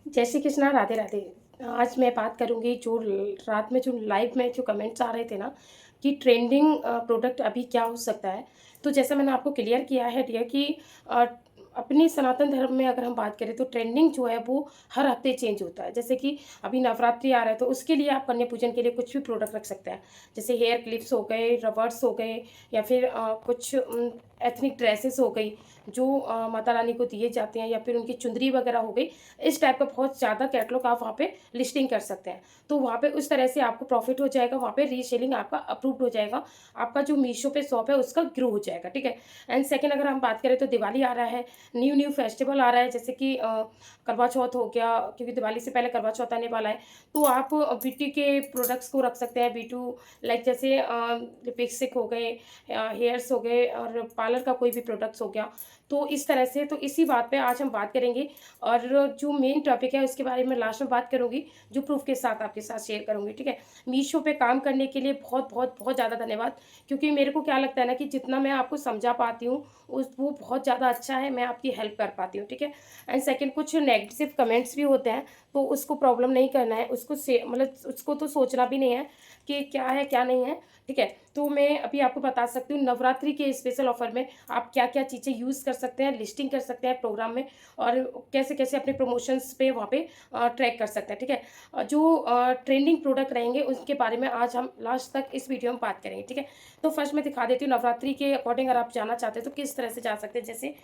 जय श्री कृष्णा, राधे राधे। आज मैं बात करूँगी जो रात में जो लाइव में जो कमेंट्स आ रहे थे ना कि ट्रेंडिंग प्रोडक्ट अभी क्या हो सकता है। तो जैसा मैंने आपको क्लियर किया है डियर कि अ, अपने सनातन धर्म में अगर हम बात करें तो ट्रेंडिंग जो है वो हर हफ्ते चेंज होता है। जैसे कि अभी नवरात्रि आ रहा है तो उसके लिए आप कन्या पूजन के लिए कुछ भी प्रोडक्ट रख सकते हैं। जैसे हेयर क्लिप्स हो गए, रबर्स हो गए या फिर कुछ एथनिक ड्रेसेस हो गई जो माता रानी को दिए जाते हैं या फिर उनकी चुंदरी वगैरह हो गई। इस टाइप का बहुत ज़्यादा कैटलॉग आप वहाँ पे लिस्टिंग कर सकते हैं। तो वहाँ पे उस तरह से आपको प्रॉफ़िट हो जाएगा, वहाँ पे रीसेलिंग आपका अप्रूव्ड हो जाएगा। आपका जो मीशो पे शॉप है उसका ग्रो हो जाएगा, ठीक है? एंड सेकंड अगर हम बात करें तो दिवाली आ रहा है, न्यू फेस्टिवल आ रहा है जैसे कि करवा चौथ हो गया क्योंकि दिवाली से पहले करवा चौथ आने वाला है। तो आप ब्यूटी के प्रोडक्ट्स को रख सकते हैं, B2 लाइक जैसे लिपस्टिक हो गए, हेयर्स हो गए और पार्लर का कोई भी प्रोडक्ट्स हो गया। तो इस तरह से तो इसी बात पे आज हम बात करेंगे और जो मेन टॉपिक है उसके बारे में लास्ट में बात करूँगी, जो प्रूफ़ के साथ आपके साथ शेयर करूँगी, ठीक है? मीशो पे काम करने के लिए बहुत ज़्यादा धन्यवाद क्योंकि मेरे को क्या लगता है ना कि जितना मैं आपको समझा पाती हूँ, उस वो बहुत ज़्यादा अच्छा है, मैं आपकी हेल्प कर पाती हूँ, ठीक है? एंड सेकंड कुछ नेगेटिव कमेंट्स भी होते हैं, तो उसको प्रॉब्लम नहीं करना है, उसको से मतलब उसको तो सोचना भी नहीं है कि क्या है, क्या नहीं है, ठीक है? तो मैं अभी आपको बता सकती हूँ नवरात्रि के स्पेशल ऑफ़र में आप क्या-क्या चीज़ें यूज़ कर सकते हैं, लिस्टिंग कर सकते हैं प्रोग्राम में और कैसे-कैसे अपने प्रमोशंस पे वहाँ पे ट्रैक कर सकते हैं, ठीक है? जो ट्रेंडिंग प्रोडक्ट रहेंगे उसके बारे में आज हम लास्ट तक इस वीडियो में बात करेंगे, ठीक है? तो फर्स्ट मैं दिखा देती हूँ नवरात्रि के अकॉर्डिंग अगर आप जाना चाहते हैं तो किस तरह से जा सकते हैं। जैसे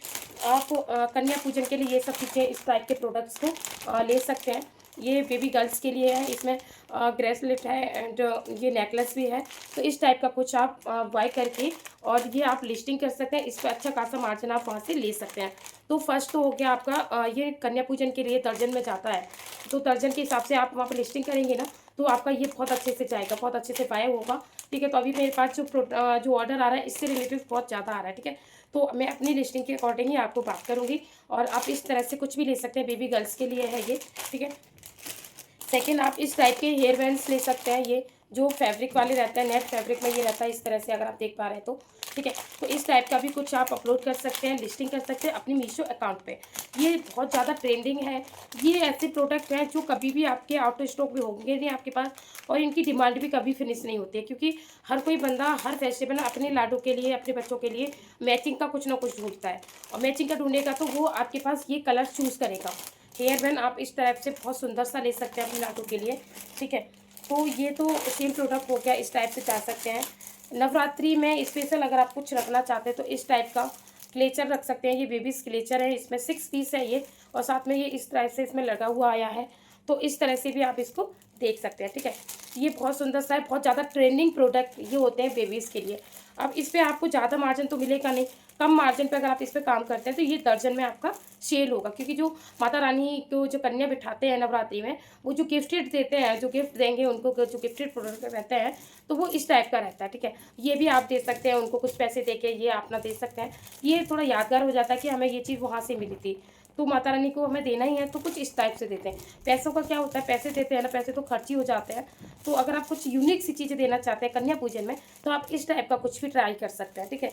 आप कन्या पूजन के लिए ये सब चीज़ें इस टाइप के प्रोडक्ट्स को ले सकते हैं। ये बेबी गर्ल्स के लिए है, इसमें ब्रेसलेट है एंड ये नेकलेस भी है। तो इस टाइप का कुछ आप बाय करके और ये आप लिस्टिंग कर सकते हैं, इस पे अच्छा खासा मार्जिन आप वहाँ से ले सकते हैं। तो फर्स्ट तो हो गया आपका ये कन्या पूजन के लिए दर्जन में जाता है, तो दर्जन के हिसाब से आप वहाँ पे लिस्टिंग करेंगे ना, तो आपका ये बहुत अच्छे से जाएगा, बहुत अच्छे से बाय होगा, ठीक है? तो अभी मेरे पास जो ऑर्डर आ रहा है इससे रिलेटेड बहुत ज़्यादा आ रहा है, ठीक है? तो मैं अपनी लिस्टिंग के अकॉर्डिंग ही आपको बात करूँगी और आप इस तरह से कुछ भी ले सकते हैं, बेबी गर्ल्स के लिए है ये, ठीक है? सेकंड आप इस टाइप के हेयर बैंड्स ले सकते हैं, ये जो फैब्रिक वाले रहते हैं, नेट फैब्रिक में ये रहता है इस तरह से अगर आप देख पा रहे हैं तो, ठीक है? तो इस टाइप का भी कुछ आप अपलोड कर सकते हैं, लिस्टिंग कर सकते हैं अपनी मीशो अकाउंट पे। ये बहुत ज़्यादा ट्रेंडिंग है, ये ऐसे प्रोडक्ट हैं जो कभी भी आपके आउट ऑफ स्टॉक भी होंगे नहीं आपके पास और इनकी डिमांड भी कभी फिनिश नहीं होती है क्योंकि हर कोई बंदा हर फेस्टिवल में अपने लाडू के लिए, अपने बच्चों के लिए मैचिंग का कुछ ना कुछ ढूँढता है और मैचिंग का ढूँढेगा तो वो आपके पास ये कलर चूज़ करेगा। हेयर बैंड आप इस टाइप से बहुत सुंदर सा ले सकते हैं अपने लाडू के लिए, ठीक है? तो ये तो सेम प्रोडक्ट हो गया, इस टाइप से जा सकते हैं। नवरात्रि में स्पेशल अगर आप कुछ रखना चाहते हैं तो इस टाइप का क्लेचर रख सकते हैं। ये बेबीज़ क्लेचर है, इसमें 6 पीस है ये और साथ में ये इस टाइप से इसमें लगा हुआ आया है। तो इस तरह से भी आप इसको देख सकते हैं, ठीक है? ये बहुत सुंदर सा है, बहुत ज़्यादा ट्रेंडिंग प्रोडक्ट ये होते हैं बेबीज़ के लिए। अब इस पे आपको ज़्यादा मार्जिन तो मिलेगा नहीं, कम मार्जिन पे अगर आप इस पे काम करते हैं तो ये दर्जन में आपका सेल होगा क्योंकि जो माता रानी को जो कन्या बिठाते हैं नवरात्रि में, वो जो गिफ्टेड देते हैं, जो गिफ्ट देंगे उनको जो गिफ्टेड प्रोडक्ट रहते हैं, तो वो इस टाइप का रहता है, ठीक है? ये भी आप दे सकते हैं उनको कुछ पैसे दे के, ये अपना दे सकते हैं। ये थोड़ा यादगार हो जाता है कि हमें ये चीज़ वहाँ से मिली थी, तो माता रानी को हमें देना ही है तो कुछ इस टाइप से देते हैं। पैसों का क्या होता है, पैसे देते हैं ना, पैसे तो खर्च ही हो जाते हैं। तो अगर आप कुछ यूनिक सी चीज़ें देना चाहते हैं कन्या पूजन में, तो आप इस टाइप का कुछ भी ट्राई कर सकते हैं, ठीक है?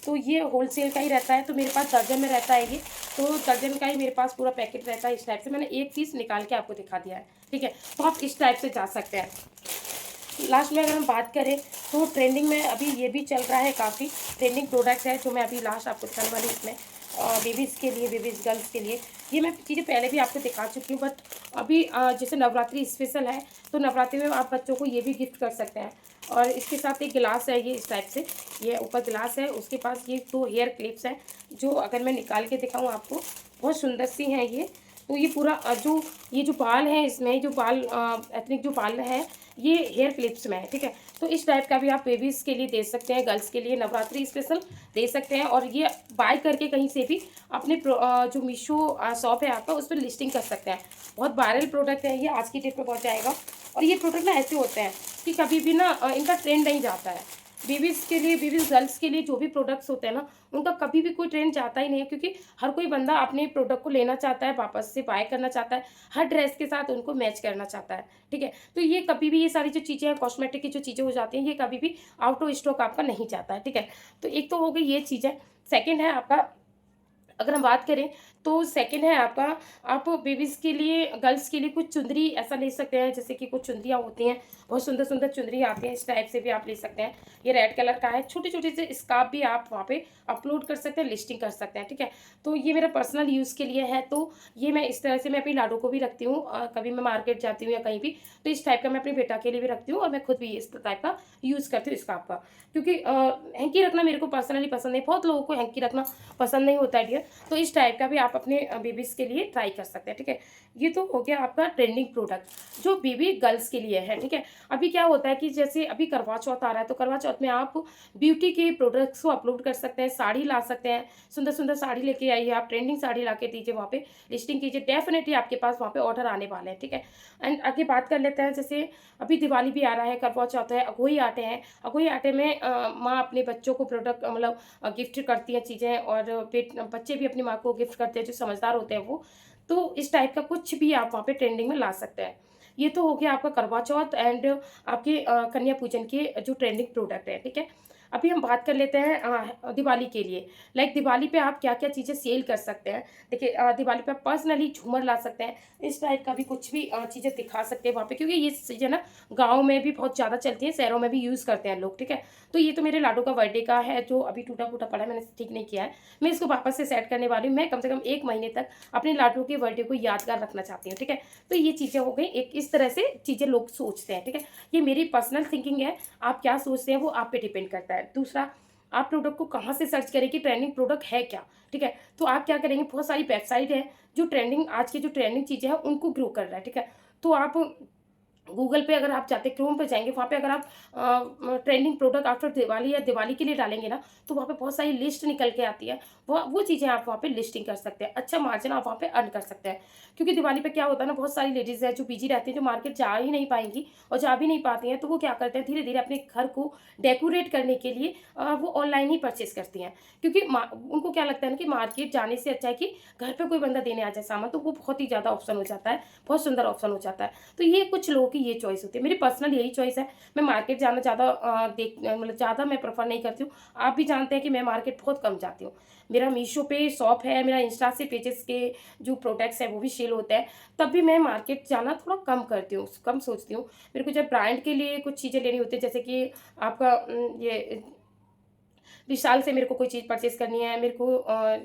तो ये होलसेल का ही रहता है, तो मेरे पास दर्जन में रहता है ये, तो दर्जन का ही मेरे पास पूरा पैकेट रहता है इस टाइप से। मैंने एक पीस निकाल के आपको दिखा दिया है, ठीक है? तो आप इस टाइप से जा सकते हैं। लास्ट में अगर हम बात करें तो ट्रेंडिंग में अभी ये भी चल रहा है, काफ़ी ट्रेंडिंग प्रोडक्ट है जो मैं अभी लास्ट आपको दिखाने वाली हूँ इसमें बेबीज़ के लिए, बेबीज़ गर्ल्स के लिए। ये मैं चीज़ें पहले भी आपको दिखा चुकी हूँ बट अभी जैसे नवरात्रि स्पेशल है तो नवरात्रि में आप बच्चों को ये भी गिफ्ट कर सकते हैं और इसके साथ एक गिलास है ये इस टाइप से, ये ऊपर गिलास है, उसके पास ये 2 हेयर क्लिप्स हैं जो अगर मैं निकाल के दिखाऊँ आपको, बहुत सुंदर सी हैं ये। तो ये पूरा जो बाल हैं इसमें जो बाल एथनिक जो बाल है ये हेयर क्लिप्स में है, ठीक है? तो इस टाइप का भी आप बेबीज़ के लिए दे सकते हैं, गर्ल्स के लिए नवरात्रि स्पेशल दे सकते हैं और ये बाय करके कहीं से भी अपने जो मीशो शॉप है आपका उस पर लिस्टिंग कर सकते हैं। बहुत वायरल प्रोडक्ट है ये, आज की डेट में बहुत जाएगा और ये प्रोडक्ट ना ऐसे होते हैं कि कभी भी ना इनका ट्रेंड नहीं जाता है। बेबीज़ के लिए, बेबीज़ गर्ल्स के लिए जो भी प्रोडक्ट्स होते हैं ना, उनका कभी भी कोई ट्रेंड जाता ही नहीं है क्योंकि हर कोई बंदा अपने प्रोडक्ट को लेना चाहता है, वापस से बाय करना चाहता है, हर ड्रेस के साथ उनको मैच करना चाहता है, ठीक है? तो ये कभी भी ये सारी जो चीज़ें हैं, कॉस्मेटिक की जो चीज़ें हो जाती हैं, ये कभी भी आउट ऑफ स्टॉक आपका नहीं जाता है, ठीक है? तो एक तो हो गई ये चीज़ है। सेकंड है आपका अगर हम बात करें तो सेकंड है आपका, आप बेबीज़ के लिए, गर्ल्स के लिए कुछ चुंदरी ऐसा ले सकते हैं, जैसे कि कुछ चुंदरियाँ होती हैं, बहुत सुंदर-सुंदर चुंदरी आती हैं, इस टाइप से भी आप ले सकते हैं। ये रेड कलर का है, छोटे-छोटे से स्कार्फ भी आप वहाँ पे अपलोड कर सकते हैं, लिस्टिंग कर सकते हैं, ठीक है? तो ये मेरा पर्सनल यूज़ के लिए है, तो ये मैं इस तरह से मैं अपनी लाडो को भी रखती हूँ, कभी मैं मार्केट जाती हूँ या कहीं भी, तो इस टाइप का मैं अपने बेटा के लिए भी रखती हूँ और मैं खुद भी इस टाइप का यूज़ करती हूँ स्कार्फ का। क्योंकि हैंकी रखना मेरे को पर्सनली पसंद नहीं, बहुत लोगों को हैंकी रखना पसंद नहीं होता है डियर, तो इस टाइप का भी आप अपने बेबीज़ के लिए ट्राई कर सकते हैं, ठीक है? ये तो हो गया आपका ट्रेंडिंग प्रोडक्ट, जो बेबी गर्ल्स के लिए है, ठीक है? अभी क्या होता है कि जैसे अभी करवा चौथ आ रहा है, तो करवा चौथ में आप ब्यूटी के प्रोडक्ट्स को अपलोड कर सकते हैं, साड़ी ला सकते हैं, सुंदर-सुंदर साड़ी लेके आइए आप, ट्रेंडिंग साड़ी ला के दीजिए वहाँ पे, लिस्टिंग कीजिए, डेफ़िनिटली आपके पास वहाँ पे ऑर्डर आने वाले हैं, ठीक है? एंड आगे बात कर लेते हैं, जैसे अभी दिवाली भी आ रहा है, करवा चौथ है, अघोई आटे हैं, अघोई आटे में माँ अपने बच्चों को प्रोडक्ट मतलब गिफ्ट करती हैं चीज़ें, और बच्चे भी अपनी माँ को गिफ्ट करते हैं, जो समझदार होते हैं वो। तो इस टाइप का कुछ भी आप वहाँ पे ट्रेंडिंग में ला सकते हैं। ये तो हो गया आपका करवा चौथ एंड आपके कन्या पूजन के जो ट्रेंडिंग प्रोडक्ट है, ठीक है? अभी हम बात कर लेते हैं दिवाली के लिए। लाइक दिवाली पे आप क्या-क्या चीज़ें सेल कर सकते हैं। देखिए दिवाली पे आप पर्सनली झूमर ला सकते हैं, इस टाइप का भी कुछ भी चीज़ें दिखा सकते हैं वहाँ पे, क्योंकि ये चीज़ें ना गाँव में भी बहुत ज़्यादा चलती हैं, शहरों में भी यूज़ करते हैं लोग, ठीक है? तो ये तो मेरे लाडो का बर्थडे का है, जो अभी टूटा-फूटा पड़ा है, मैंने ठीक नहीं किया है। मैं इसको वापस से सेट करने वाली हूँ। मैं कम से कम 1 महीने तक अपने लाडो के बर्थडे को यादगार रखना चाहती हूँ, ठीक है? तो ये चीज़ें हो गई, एक इस तरह से चीज़ें लोग सोचते हैं, ठीक है? ये मेरी पर्सनल थिंकिंग है, आप क्या सोचते हैं वो आप पे डिपेंड करता है। दूसरा, आप प्रोडक्ट को कहाँ से सर्च करें कि ट्रेंडिंग प्रोडक्ट है क्या, ठीक है? तो आप क्या करेंगे, बहुत सारी वेबसाइट है, जो ट्रेंडिंग आज की जो ट्रेंडिंग चीज़ें हैं उनको ग्रो कर रहा है, ठीक है? तो आप गूगल पे अगर आप जाते हैं, क्रोम पे जाएँगे, वहाँ पे अगर आप ट्रेंडिंग प्रोडक्ट आफ्टर दिवाली या दिवाली के लिए डालेंगे ना, तो वहाँ पे बहुत सारी लिस्ट निकल के आती है। वो चीज़ें आप वहाँ पे लिस्टिंग कर सकते हैं। अच्छा मार्जिन आप वहाँ पे अर्न कर सकते हैं। क्योंकि दिवाली पे क्या होता है ना, बहुत सारी लेडीज़ हैं जो बिज़ी रहती हैं, जो मार्केट जा ही नहीं पाएँगी और जा भी नहीं पाती हैं, तो वो क्या करते हैं, धीरे-धीरे अपने घर को डेकोरेट करने के लिए वो ऑनलाइन ही परचेज़ करती हैं। क्योंकि उनको क्या लगता है ना कि मार्केट जाने से अच्छा है कि घर पे कोई बंदा देने आ जाए सामान, तो वो बहुत ही ज़्यादा ऑप्शन हो जाता है, बहुत सुंदर ऑप्शन हो जाता है। तो ये कुछ लोगों की ये चॉइस होती है। मेरी पर्सनल यही चॉइस है। मैं मार्केट जाना ज़्यादा मतलब ज़्यादा मैं प्रेफ़र नहीं करती हूँ। आप भी जानते हैं कि मैं मार्केट बहुत कम जाती हूँ। मेरा मीशो पे शॉप है, मेरा इंस्टा से पेजेज़ के जो प्रोडक्ट्स हैं वो भी सेल होते हैं। तब भी मैं मार्केट जाना थोड़ा कम करती हूँ, कम सोचती हूँ। मेरे को जब ब्रांड के लिए कुछ चीज़ें लेनी होती है, जैसे कि आपका ये विशाल से मेरे को कोई चीज़ परचेज़ करनी है, मेरे को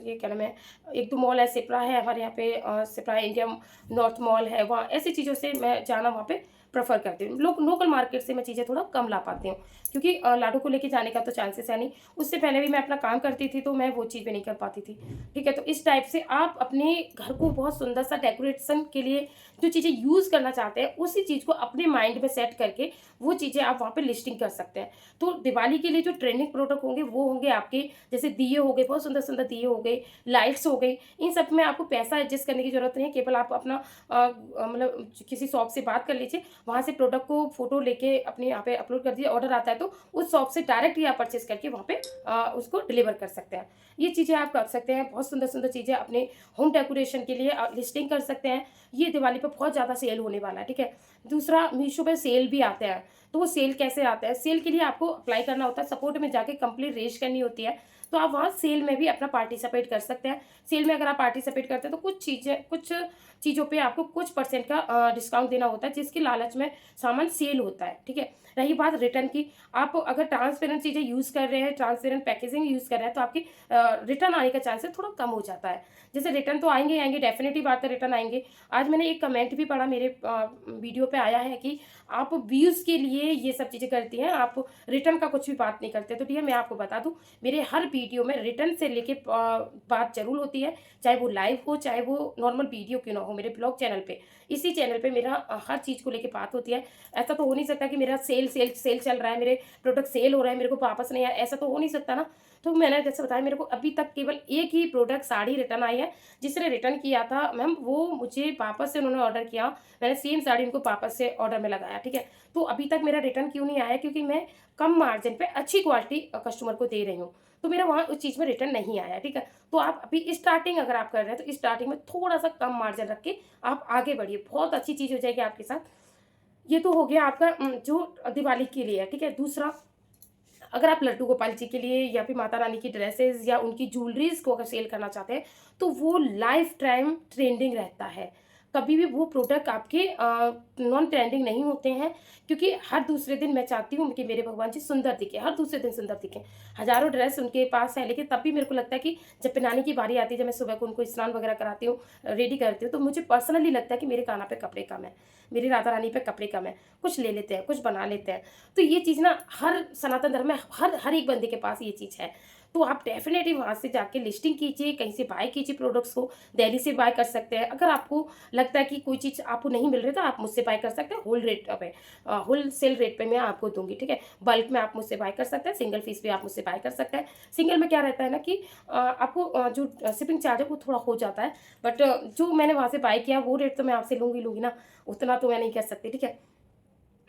ये क्या नाम है, 1-2 मॉल है, सिप्रा है हमारे यहाँ पे, सिप्रा इंडिया नॉर्थ मॉल है, वहाँ ऐसी चीज़ों से मैं जाना वहाँ पे प्रेफ़र करती हूँ। लोकल मार्केट से मैं चीज़ें थोड़ा कम ला पाती हूँ, क्योंकि लाडो को लेके जाने का तो चांसेस है नहीं। उससे पहले भी मैं अपना काम करती थी, तो मैं वो चीज़ भी नहीं कर पाती थी, ठीक है? तो इस टाइप से आप अपने घर को बहुत सुंदर-सा डेकोरेशन के लिए जो चीज़ें यूज़ करना चाहते हैं, उसी चीज़ को अपने माइंड में सेट करके वो चीज़ें आप वहाँ पे लिस्टिंग कर सकते हैं। तो दिवाली के लिए जो ट्रेंडिंग प्रोडक्ट होंगे वो होंगे आपके, जैसे दिए हो गए, बहुत सुंदर-सुंदर दिए हो गए, लाइट्स हो गई, इन सब में आपको पैसा एडजस्ट करने की ज़रूरत नहीं है, केवल आप अपना मतलब किसी शॉप से बात कर लीजिए, वहाँ से प्रोडक्ट को फ़ोटो लेके अपने यहाँ पे अपलोड कर दीजिए, ऑर्डर आता है तो उस शॉप से डायरेक्ट ही आप परचेज़ करके वहाँ पे उसको डिलीवर कर सकते हैं। ये चीज़ें आप कर सकते हैं, बहुत सुंदर-सुंदर चीज़ें अपने होम डेकोरेशन के लिए लिस्टिंग कर सकते हैं। ये दिवाली पे बहुत ज़्यादा सेल होने वाला है, ठीक है? दूसरा, मीशो पे सेल भी आते हैं। तो वो सेल कैसे आता है? सेल के लिए आपको अप्लाई करना होता है, सपोर्ट में जाके कंप्लीट रेज़ करनी होती है, तो आप वहाँ सेल में भी अपना पार्टिसिपेट कर सकते हैं। सेल में अगर आप पार्टिसिपेट करते हैं तो कुछ चीज़ों पे आपको कुछ परसेंट का डिस्काउंट देना होता है, जिसके लालच में सामान सेल होता है, ठीक है? रही बात रिटर्न की, आप अगर ट्रांसपेरेंट चीज़ें यूज़ कर रहे हैं, ट्रांसपेरेंट पैकेजिंग यूज़ कर रहे हैं, तो आपकी रिटर्न आने का चांसेस थोड़ा कम हो जाता है। जैसे रिटर्न तो आएँगे ही आएँगे, डेफ़िनिटली बात है, रिटर्न आएँगे। आज मैंने एक कमेंट भी पढ़ा, मेरे वीडियो पे आया है कि आप व्यूज़ के लिए ये सब चीज़ें करती हैं, आप रिटर्न का कुछ भी बात नहीं करते। तो ठीक है, मैं आपको बता दूँ, मेरे हर वीडियो में रिटर्न से लेके बात ज़रूर होती है, चाहे वो लाइव हो, चाहे वो नॉर्मल वीडियो क्यों ना हो, मेरे ब्लॉग चैनल पे। इसी चैनल पे मेरा हर चीज़ को लेके बात होती है। ऐसा तो हो नहीं सकता कि मेरा सेल चल रहा है, मेरे प्रोडक्ट सेल हो रहे हैं, मेरे को वापस नहीं आया, ऐसा तो हो नहीं सकता ना। तो मैंने जैसे बताया, मेरे को अभी तक केवल एक ही प्रोडक्ट साड़ी रिटर्न आई है, जिसने रिटर्न किया था मैम, वो मुझे वापस से उन्होंने ऑर्डर किया, मैंने सेम साड़ी उनको वापस से ऑर्डर में लगाया, ठीक है? तो अभी तक मेरा रिटर्न क्यों नहीं आया? क्योंकि मैं कम मार्जिन पे अच्छी क्वालिटी कस्टमर को दे रही हूँ, तो मेरा वहाँ उस चीज़ में रिटर्न नहीं आया, ठीक है? तो आप अभी स्टार्टिंग अगर आप कर रहे हैं, तो स्टार्टिंग में थोड़ा-सा कम मार्जिन रख के आप आगे बढ़िए, बहुत अच्छी चीज़ हो जाएगी आपके साथ। ये तो हो गया आपका जो दिवाली के लिए है, ठीक है? दूसरा, अगर आप लड्डू गोपाल जी के लिए या फिर माता रानी की ड्रेसेस या उनकी ज्वेलरीज को अगर सेल करना चाहते हैं, तो वो लाइफ टाइम ट्रेंडिंग रहता है। कभी भी वो प्रोडक्ट आपके नॉन ट्रेंडिंग नहीं होते हैं, क्योंकि हर दूसरे दिन मैं चाहती हूँ कि मेरे भगवान जी सुंदर दिखे, हर दूसरे दिन सुंदर दिखें। हज़ारों ड्रेस उनके पास है, लेकिन तब भी मेरे को लगता है कि जब पहनाने की बारी आती है, जब मैं सुबह को उनको स्नान वगैरह कराती हूँ, रेडी करती हूँ, तो मुझे पर्सनली लगता है कि मेरे कान्हा पे कपड़े कम है, मेरी राधा रानी पे कपड़े कम है, कुछ ले लेते हैं, कुछ बना लेते हैं। तो ये चीज़ ना हर सनातन धर्म में हर हर एक बंदे के पास ये चीज़ है। तो आप डेफ़िनेटली वहाँ से जाके लिस्टिंग कीजिए, कहीं से बाय कीजिए प्रोडक्ट्स को, दिल्ली से बाय कर सकते हैं। अगर आपको लगता है कि कोई चीज़ आपको नहीं मिल रही, तो आप मुझसे बाय कर सकते हैं, होलसेल रेट पे मैं आपको दूँगी, ठीक है? बल्क में आप मुझसे बाय कर सकते हैं, सिंगल पीस भी आप मुझसे बाय कर सकते हैं। सिंगल में क्या रहता है ना कि आपको जो शिपिंग चार्ज है वो थोड़ा हो जाता है, बट जो मैंने वहाँ से बाय किया वो रेट तो मैं आपसे लूँगी ना, उतना तो मैं नहीं कर सकती, ठीक है?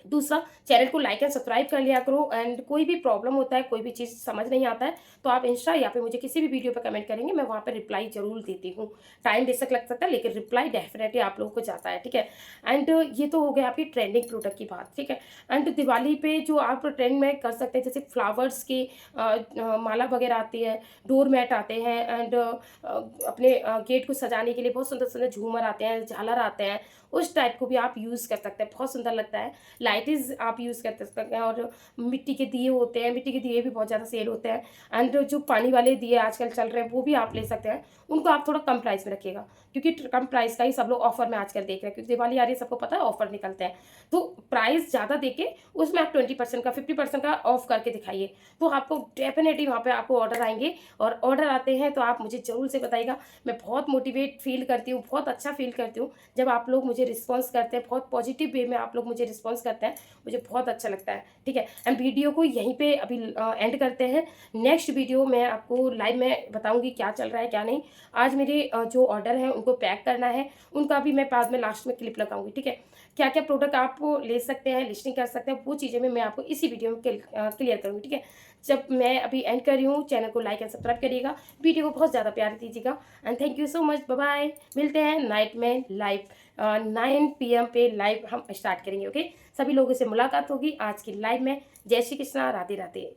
दूसरा, चैनल को लाइक एंड सब्सक्राइब कर लिया करो, एंड कोई भी प्रॉब्लम होता है, कोई भी चीज़ समझ नहीं आता है, तो आप इंस्टा या फिर मुझे किसी भी वीडियो पे कमेंट करेंगे, मैं वहाँ पे रिप्लाई ज़रूर देती हूँ। टाइम बेशक लग सकता है, लेकिन रिप्लाई डेफ़िनेटली आप लोगों को जाता है, ठीक है? एंड ये तो हो गया आपकी ट्रेंडिंग प्रोडक्ट की बात, ठीक है? एंड दिवाली पे जो आप ट्रेंड में कर सकते हैं, जैसे फ्लावर्स की माला वगैरह आती है, डोर मैट आते हैं, एंड अपने गेट को सजाने के लिए बहुत सुंदर-सुंदर झूमर आते हैं, झालर आते हैं, उस टाइप को भी आप यूज़ कर सकते हैं, बहुत सुंदर लगता है। लाइटिज़ आप यूज़ कर सकते हैं, और मिट्टी के दिए होते हैं, मिट्टी के दिए भी बहुत ज़्यादा सेल होते हैं, एंड जो पानी वाले दिए आजकल चल रहे हैं वो भी आप ले सकते हैं। उनको आप थोड़ा कम प्राइस में रखिएगा, क्योंकि कम प्राइस का ही सब लोग ऑफर में आजकल देख रहे हैं, क्योंकि दिवाली आ रही है, सबको पता है ऑफर निकलते हैं। तो प्राइस ज़्यादा देके उसमें आप 20% का 50% का ऑफ करके दिखाइए, तो आपको डेफिनेटली वहाँ पे आपको ऑर्डर आएंगे, और ऑर्डर आते हैं तो आप मुझे ज़रूर से बताइएगा। मैं बहुत मोटिवेट फील करती हूँ, बहुत अच्छा फील करती हूँ जब आप लोग मुझे रिस्पॉन्स करते हैं, बहुत पॉजिटिव वे में आप लोग मुझे रिस्पॉन्स करते हैं, मुझे बहुत अच्छा लगता है, ठीक है? एंड वीडियो को यहीं पे अभी एंड करते हैं। नेक्स्ट वीडियो मैं आपको लाइव में बताऊँगी क्या चल रहा है, क्या नहीं। आज मेरे जो ऑर्डर हैं उनको पैक करना है, उनका भी मैं बाद में लास्ट में क्लिप लगाऊँगी, ठीक है? क्या-क्या प्रोडक्ट आप ले सकते हैं, लिस्टिंग कर सकते हैं, वो चीज़ें मैं आपको इसी वीडियो में क्लियर करूँगी, ठीक है? जब मैं अभी एंड कर रही हूँ, चैनल को लाइक एंड सब्सक्राइब करिएगा, वीडियो को बहुत ज़्यादा प्यार दीजिएगा, and thank you so much, bye bye. मिलते हैं नाइट में लाइव, 9 पीएम पे लाइव हम स्टार्ट करेंगे, ओके? सभी लोगों से मुलाकात होगी आज की लाइव में। जय श्री कृष्णा, राधे राधे।